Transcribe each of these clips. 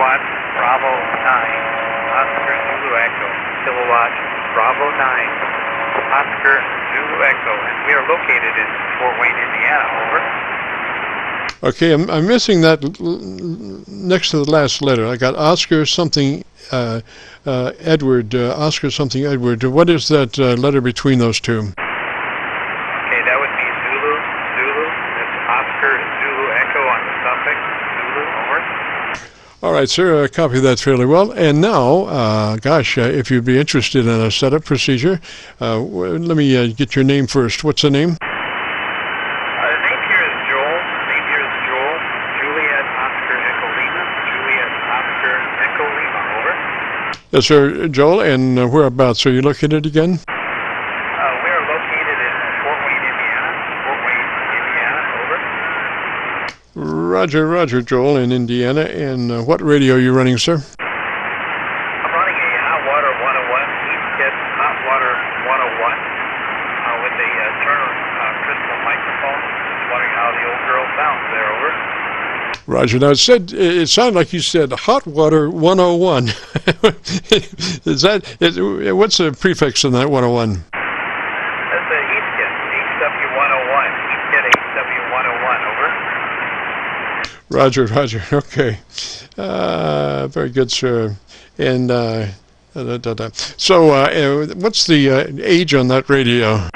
kilowatt, Bravo 9, Oscar Zulu Echo, kilowatt, Bravo 9, Oscar Zulu Echo, and we are located in Fort Wayne, Indiana, over. Okay, I'm missing that next to the last letter. I got Oscar something Edward, Oscar something Edward. What is that letter between those two? Okay, that would be Zulu, Zulu. That's Oscar Zulu Echo on the suffix, Zulu, over. All right, sir, I copy that fairly well. And now, if you'd be interested in a setup procedure, let me get your name first. What's the name? Yes, sir, Joel, and whereabouts are you located again? We are located in Fort Wayne, Indiana. Over. Roger, Joel, in Indiana. And what radio are you running, sir? I'm running a Hot Water 101, Heath Hot Water 101, with a Turner crystal microphone. Just wondering how the old girl sounds there, over. Roger. Now, it sounded like you said Hot Water 101. Is that, what's the prefix in that 101? That's a Heath kit, HW101, Heath kit HW101, over. Roger, okay. Very good, sir. And, so, what's the age on that radio? Oh,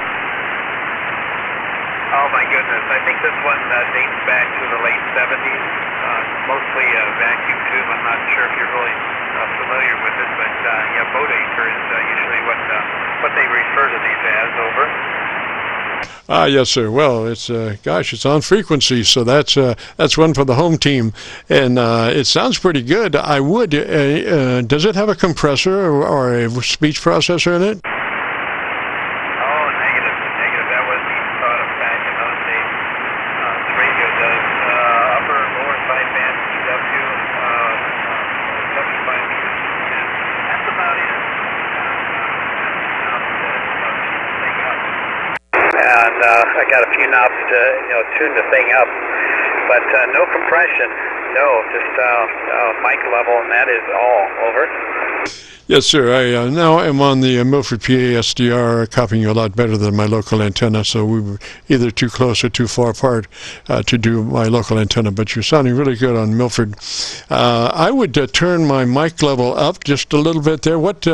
my goodness. I think this one dates back to the late 70s. Mostly vacuum tube. I'm not sure if you're really familiar with it, but yeah, boat anchor is usually what they refer to these as, over. Yes, sir. Well, it's it's on frequency, so that's one for the home team, and it sounds pretty good. I would. Does it have a compressor or a speech processor in it? Oh, negative. That wasn't even thought of back in those days. The radio does upper and lower sideband EW, 75 meters, and that's about it. And I got a few knobs to tune the thing up, but no compression, just mic level, and that is all, over. Yes, sir. I now am on the Milford PA SDR, copying you a lot better than my local antenna, so we were either too close or too far apart to do my local antenna, but you're sounding really good on Milford. I would turn my mic level up just a little bit there. What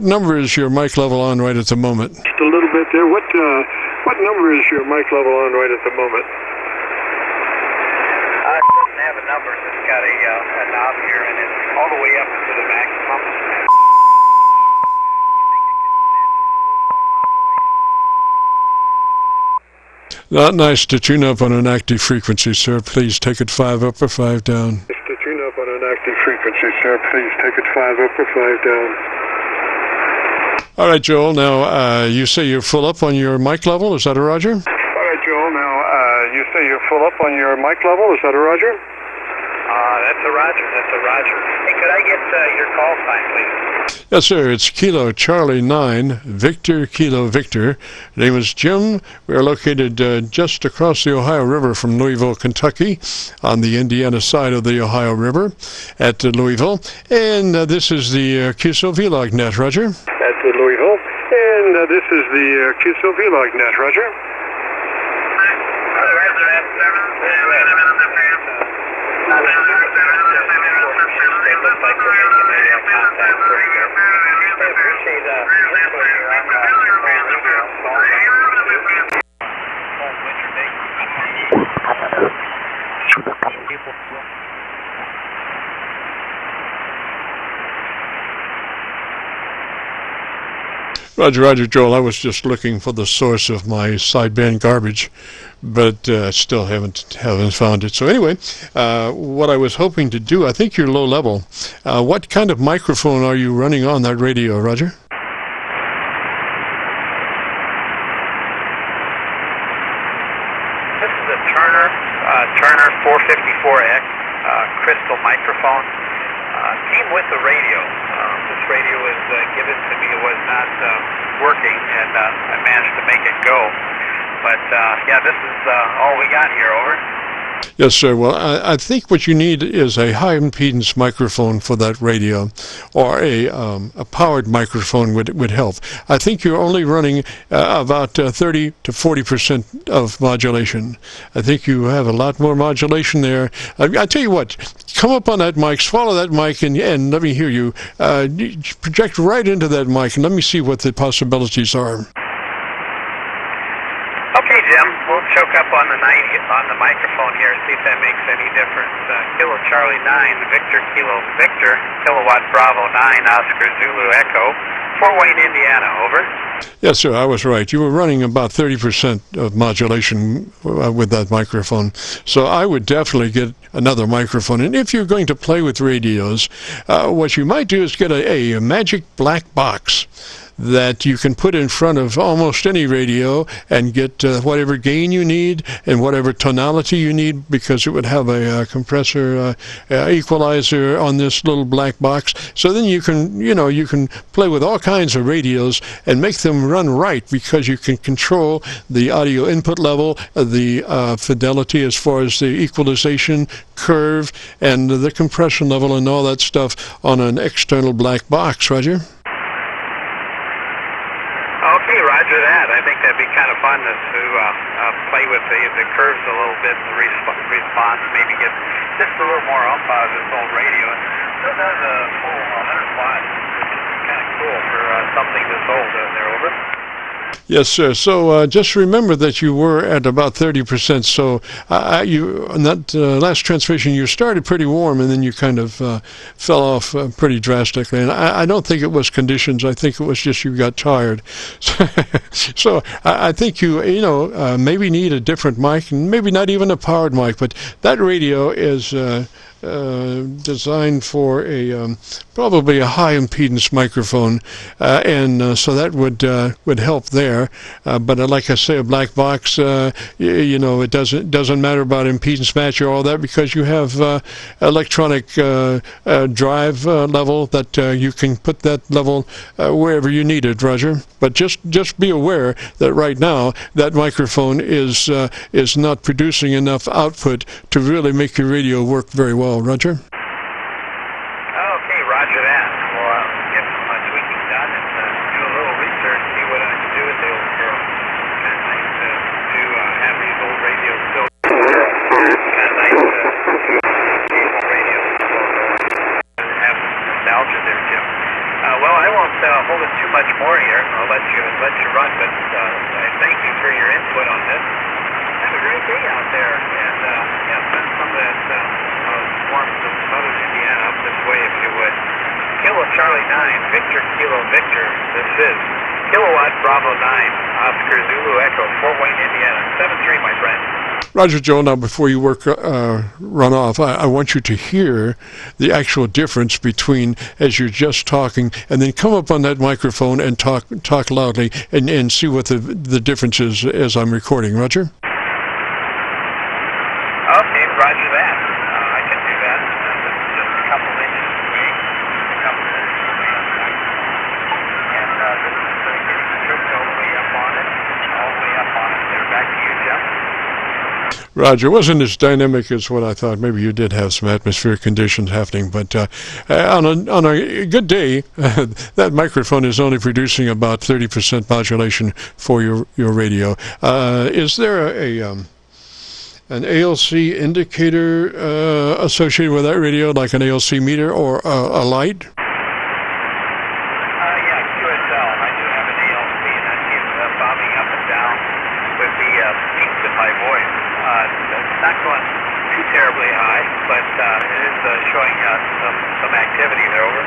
number is your mic level on right at the moment? Just a little bit there. What number is your mic level on right at the moment? It doesn't have a number. It's got a knob here, and it's all the way up to the maximum. Not nice to tune up on an active frequency, sir. Please take it 5 up or 5 down. Nice to tune up on an active frequency, sir. Please take it 5 up or 5 down. All right, Joel. Now, you say you're full up on your mic level. Is that a Roger? All right, Joel. Now, you say you're full up on your mic level. Is that a Roger? That's a Roger. Hey, could I get your call sign, please? Yes, sir. It's Kilo Charlie 9, Victor Kilo Victor. Name is Jim. We are located just across the Ohio River from Louisville, Kentucky, on the Indiana side of the Ohio River at Louisville. And this is the Qso-Vlog net, Roger. At Louisville. And this is the Qso-Vlog net, Roger. Roger, Joel. I was just looking for the source of my sideband garbage, but still haven't found it. So anyway, what I was hoping to do, I think you're low level. What kind of microphone are you running on that radio, Roger? This is a Turner 454X crystal microphone. Came with the radio. This radio was given to me. It was not working, and I managed to make it go. But yeah, this is all we got here, over. Yes, sir. Well, I think what you need is a high impedance microphone for that radio, or a powered microphone would help. I think you're only running about 30 to 40% of modulation. I think you have a lot more modulation there. I tell you what, come up on that mic, swallow that mic, and let me hear you. Project right into that mic, and let me see what the possibilities are. Okay, Jim, we'll choke up on the microphone here and see if that makes any difference. Kilo Charlie 9, Victor Kilo Victor, Kilowatt Bravo 9, Oscar Zulu Echo, Fort Wayne, Indiana, over. Yes, sir, I was right. You were running about 30% of modulation with that microphone. So I would definitely get another microphone. And if you're going to play with radios, what you might do is get a magic black box that you can put in front of almost any radio and get whatever gain you need and whatever tonality you need, because it would have a compressor equalizer on this little black box. So then you can play with all kinds of radios and make them run right, because you can control the audio input level, the fidelity as far as the equalization curve, and the compression level and all that stuff on an external black box. Roger? Okay, roger that. I think that'd be kind of fun to play with the curves a little bit, the response, maybe get just a little more up out of this old radio. It does a full 100 watts, which is kind of cool for something this old. They're over. Yes, sir. So just remember that you were at about 30%. So you on that last transmission, you started pretty warm, and then you kind of fell off pretty drastically. And I don't think it was conditions. I think it was just you got tired. So I think you maybe need a different mic, and maybe not even a powered mic. But that radio is designed for probably a high impedance microphone, and so that would help there. But like I say, a black box, it doesn't matter about impedance match or all that, because you have electronic drive level that you can put that level wherever you need it, Roger. But just be aware that right now that microphone is not producing enough output to really make your radio work very well. Roger? Okay, roger that. We'll get some tweaking done and do a little research, see what I can do with the old girl. Kind of nice to have these old radios still. Kind of nice to cable radios still have some nostalgia there, Jim. Well, I won't hold it too much more here. I'll let you run, but I thank you for your input on this. Have a great day out there, and send some of that warm to southern Indiana up this way, if you would. Kilo Charlie 9, Victor Kilo Victor. This is Kilowatt Bravo 9, Oscar Zulu Echo, Fort Wayne, Indiana. 7-3, my friend. Roger, Joel. Now, before you run off, I want you to hear the actual difference between as you're just talking, and then come up on that microphone and talk loudly, and see what the difference is as I'm recording. Roger? Okay, roger that. I can do that. This is just a couple inches away. And this is getting stripped all the way up on it. There. Back to you, Jeff. Roger, wasn't as dynamic as what I thought. Maybe you did have some atmospheric conditions happening, but on a good day, that microphone is only producing about 30% modulation for your radio. Is there an ALC indicator associated with that radio, like an ALC meter or a light? Yeah, QSL. I do have an ALC, and that keeps bobbing up and down with the peaks in my voice. It's not going too terribly high, but it is showing some activity there. Over.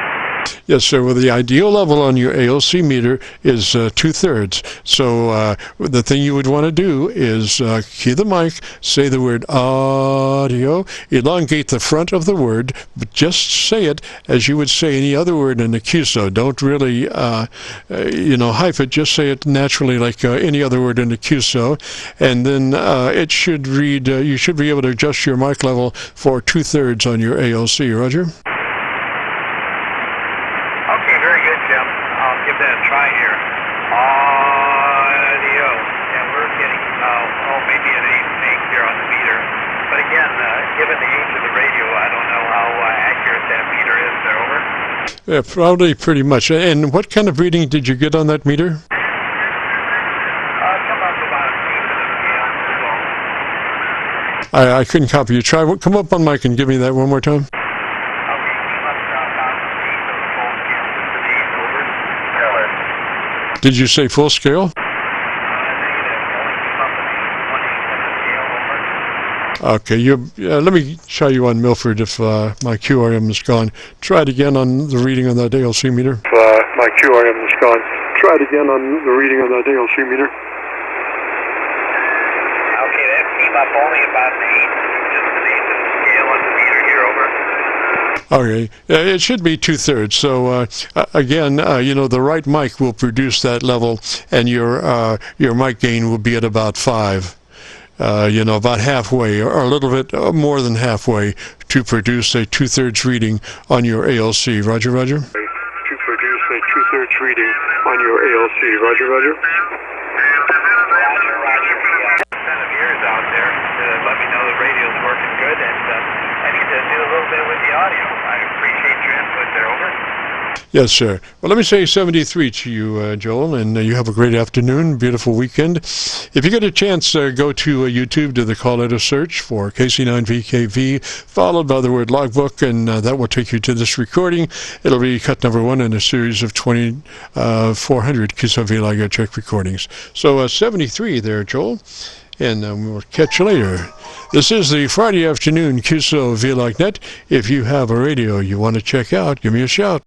Yes, sir. Well, the ideal level on your ALC meter is 2/3. So the thing you would want to do is key the mic, say the word audio, elongate the front of the word, but just say it as you would say any other word in the QSO. Don't really, hype it. Just say it naturally like any other word in the QSO. And then it should read, you should be able to adjust your mic level for 2/3 on your ALC. Roger? Give that a try here. Audio. And we're getting, maybe an 8 here on the meter. But again, given the age of the radio, I don't know how accurate that meter is there, over. Yeah, probably pretty much. And what kind of reading did you get on that meter? Come up about an eighth of the scale as well. I couldn't copy you. Come up on mic and give me that one more time. Okay, came up about an eighth of the full scale, just an eighth, over. Color. Did you say full scale? Negative, only came up an eighth, one eighth of the scale, over. Okay, let me try you on Milford if my QRM is gone. Try it again on the reading on that ALC meter. My QRM is gone. Try it again on the reading on that ALC meter. Okay, that came up only about an eighth, just an eighth of the scale on the meter here, over. Okay, it should be 2/3. So again, the right mic will produce that level, and your mic gain will be at about 5. About halfway, or a little bit more than halfway, to produce a 2/3 reading on your ALC. Roger, roger. To produce a 2/3 reading on your ALC. Roger, roger. Roger, roger. Set of ears out there to let me know the radio's working good, and I need to do a little bit with the audio. I appreciate your input there, over. Yes, sir. Well, let me say 73 to you, Joel, and you have a great afternoon, beautiful weekend. If you get a chance, go to YouTube, do the call letter search for KC9VKV, followed by the word logbook, and that will take you to this recording. It'll be cut number 1 in a series of 2,400 Qso-Vlog check recordings. So 73 there, Joel, and we'll catch you later. This is the Friday afternoon Qso-Vlog Net. If you have a radio you want to check out, give me a shout.